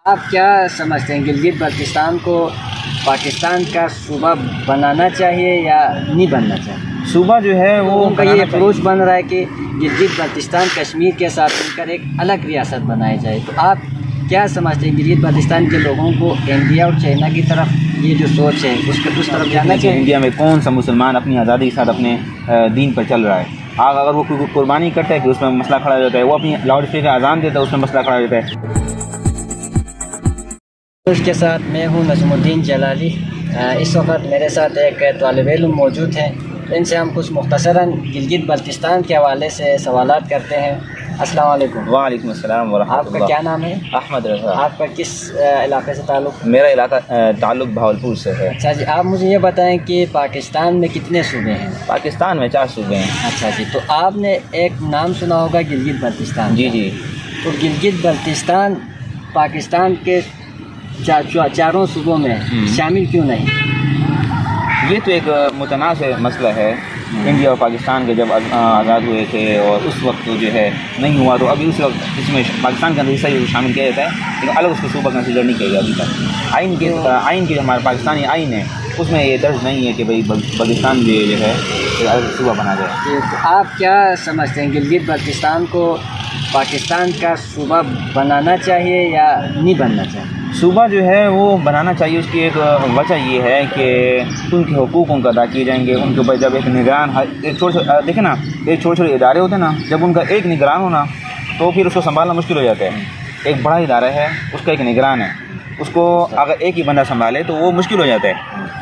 آپ کیا سمجھتے ہیں گلگت بلتستان کو پاکستان کا صوبہ بنانا چاہیے یا نہیں بننا چاہیے؟ صوبہ جو ہے وہ ان کا یہ اپروچ بن رہا ہے کہ گلگت بلتستان کشمیر کے ساتھ مل کر ایک الگ ریاست بنائی جائے، تو آپ کیا سمجھتے ہیں گلگت بلتستان کے لوگوں کو انڈیا اور چائنا کی طرف یہ جو سوچ ہے اس طرف جانا چاہیے؟ انڈیا میں کون سا مسلمان اپنی آزادی کے ساتھ اپنے دین پر چل رہا ہے؟ اگر وہ کوئی قربانی کرتا ہے کہ اس میں مسئلہ کھڑا ہو جاتا ہے، وہ اپنی لاؤڈ اسپیکر اذان دیتا ہے اس میں مسئلہ کھڑا ہو جاتا ہے۔ اس کے ساتھ میں ہوں نجم الدین جلالی۔ اس وقت میرے ساتھ ایک طالب علم موجود ہیں، ان سے ہم کچھ مختصراً گلگت بلتستان کے حوالے سے سوالات کرتے ہیں۔ السلام علیکم۔ وعلیکم السلام ورحمۃ اللہ۔ آپ کا کیا نام ہے؟ احمد رضا۔ آپ کا کس علاقے سے تعلق؟ میرا علاقہ تعلق بہاولپور سے ہے۔ اچھا جی، آپ مجھے یہ بتائیں کہ پاکستان میں کتنے صوبے ہیں؟ پاکستان میں 4 صوبے ہیں۔ اچھا جی، تو آپ نے ایک نام سنا ہوگا گلگت بلتستان۔ جی جی۔ تو گلگت بلتستان پاکستان کے چاروں صوبوں میں شامل کیوں نہیں؟ یہ تو ایک متنازع مسئلہ ہے۔ انڈیا اور پاکستان کے جب آزاد ہوئے تھے اور اس وقت جو ہے نہیں ہوا، تو ابھی اس وقت اس میں پاکستان کا حصہ شامل کیا جاتا ہے، لیکن الگ اس کو صوبہ کنسیڈر نہیں کیا گیا ابھی تک۔ آئین کے ہمارا پاکستانی آئین ہے اس میں یہ درج نہیں ہے کہ بھائی بلتستان جو ہے ایک الگ صوبہ بنا جائے۔ تو آپ کیا سمجھتے ہیں گلگت بلتستان کو پاکستان کا صوبہ بنانا چاہیے یا نہیں بننا چاہیے؟ صوبہ جو ہے وہ بنانا چاہیے۔ اس کی ایک وجہ یہ ہے کہ ان کے حقوق ان کا ادا کیے جائیں گے۔ ان کے اوپر جب ایک نگران دیکھیں نا، ایک چھوٹے چھوٹے ادارے ہوتے ہیں نا، جب ان کا ایک نگران ہونا تو پھر اس کو سنبھالنا مشکل ہو جاتا ہے۔ ایک بڑا ادارہ ہے، اس کا ایک نگران ہے، اس کو اگر ایک ہی بندہ سنبھالے تو وہ مشکل ہو جاتا ہے۔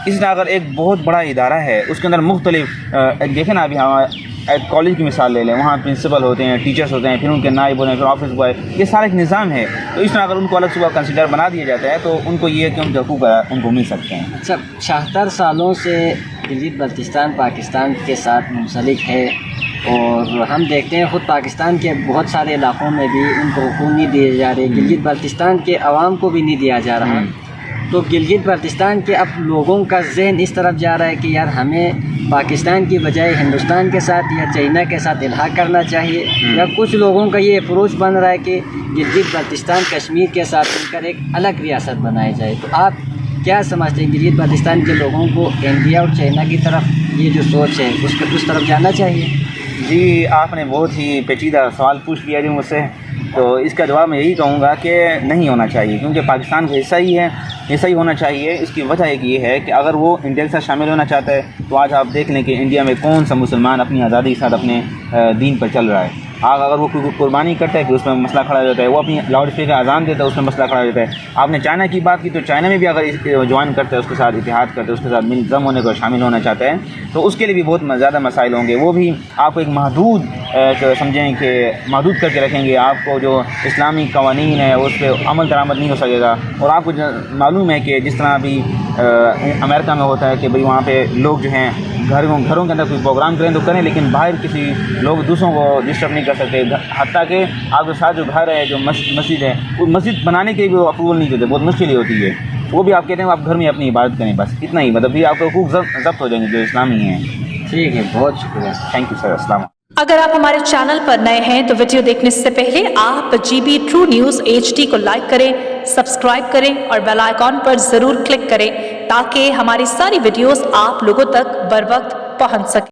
اس طرح اگر ایک بہت بڑا ادارہ ہے، اس کے اندر مختلف دیکھیں نا، ابھی ہمارے ایک کالج کی مثال لے لیں، وہاں پرنسپل ہوتے ہیں، ٹیچرس ہوتے ہیں، پھر ان کے نائب ہوتے ہیں، پھر آفس بوائے، یہ سارا ایک نظام ہے۔ تو اس طرح اگر ان کو الگ صوبہ کنسیڈر بنا دیا جاتا ہے تو ان کو یہ ہے کہ ان کے حقوق ان کو مل سکتے ہیں۔ اچھا، 76 سالوں سے گلگت بلتستان پاکستان کے ساتھ منسلک ہے، اور ہم دیکھتے ہیں خود پاکستان کے بہت سارے علاقوں میں بھی ان کو حقوق نہیں دیے جا رہے، گلگت بلتستان کے عوام کو بھی نہیں دیا جا رہا۔ تو گلگت بلتستان کے اب لوگوں کا ذہن اس طرف جا رہا ہے کہ یار ہمیں پاکستان کی بجائے ہندوستان کے ساتھ یا چائنا کے ساتھ الحاق کرنا چاہیے، یا کچھ لوگوں کا یہ اپروچ بن رہا ہے کہ گلگت بلتستان کشمیر کے ساتھ مل کر ایک الگ ریاست بنائی جائے۔ تو آپ کیا سمجھتے ہیں گلگت بلتستان کے لوگوں کو انڈیا اور چائنا کی طرف یہ جو سوچ ہے اس طرف جانا چاہیے؟ جی، آپ نے بہت ہی پیچیدہ سوال پوچھ لیا جی مجھ سے، تو اس کا جواب میں یہی کہوں گا کہ نہیں ہونا چاہیے، کیونکہ پاکستان کا حصہ ہی ہے، حصہ ہی ہونا چاہیے۔ اس کی وجہ ایک یہ ہے کہ اگر وہ انڈیا کے ساتھ شامل ہونا چاہتا ہے تو آج آپ دیکھ لیں کہ انڈیا میں کون سا مسلمان اپنی آزادی کے ساتھ اپنے دین پر چل رہا ہے۔ اگر وہ کوئی قربانی کرتا ہے کہ اس میں مسئلہ کھڑا ہو جاتا ہے، وہ اپنی لاؤڈ اسپیکر اذان دیتا ہے اس میں مسئلہ کھڑا ہو جاتا ہے۔ آپ نے چائنا کی بات کی، تو چائنا میں بھی اگر جوائن کرتا ہے، اس کے ساتھ اتحاد کرتا ہے، اس کے ساتھ منظم ہونے کو شامل ہونا چاہتا ہے، تو اس کے لیے بھی بہت زیادہ مسائل ہوں گے۔ وہ بھی آپ کو ایک محدود سمجھیں کہ محدود کر کے رکھیں گے، آپ کو جو اسلامی قوانین ہے اس پہ عمل درآمد نہیں ہو سکے گا۔ اور آپ کو معلوم ہے کہ جس طرح ابھی امریکہ میں ہوتا ہے کہ بھئی وہاں پہ لوگ جو ہیں گھروں کے اندر کوئی پروگرام کریں تو کریں، لیکن باہر کسی لوگ دوسروں کو ڈسٹرب نہیں کر سکتے۔ حتیٰ کہ آپ کے ساتھ جو گھر ہے، جو مسجد ہے، وہ مسجد بنانے کے بھی وہ اپروول نہیں دیتے، بہت مشکل ہی ہوتی ہے۔ وہ بھی آپ کہتے ہیں آپ گھر میں اپنی عبادت کریں، بس اتنا ہی، مطلب بھی آپ کے حقوق ضبط ہو جائیں گے جو اسلامی ہیں۔ ٹھیک ہے، بہت شکریہ۔ تھینک یو سر، السلام علیکم۔ اگر آپ ہمارے چینل پر نئے ہیں تو ویڈیو دیکھنے سے پہلے آپ GB ٹرو نیوز HD کو لائک کریں، سبسکرائب کریں اور بیل آئیکن پر ضرور کلک کریں تاکہ ہماری ساری ویڈیوز آپ لوگوں تک بر وقت پہنچ سکیں۔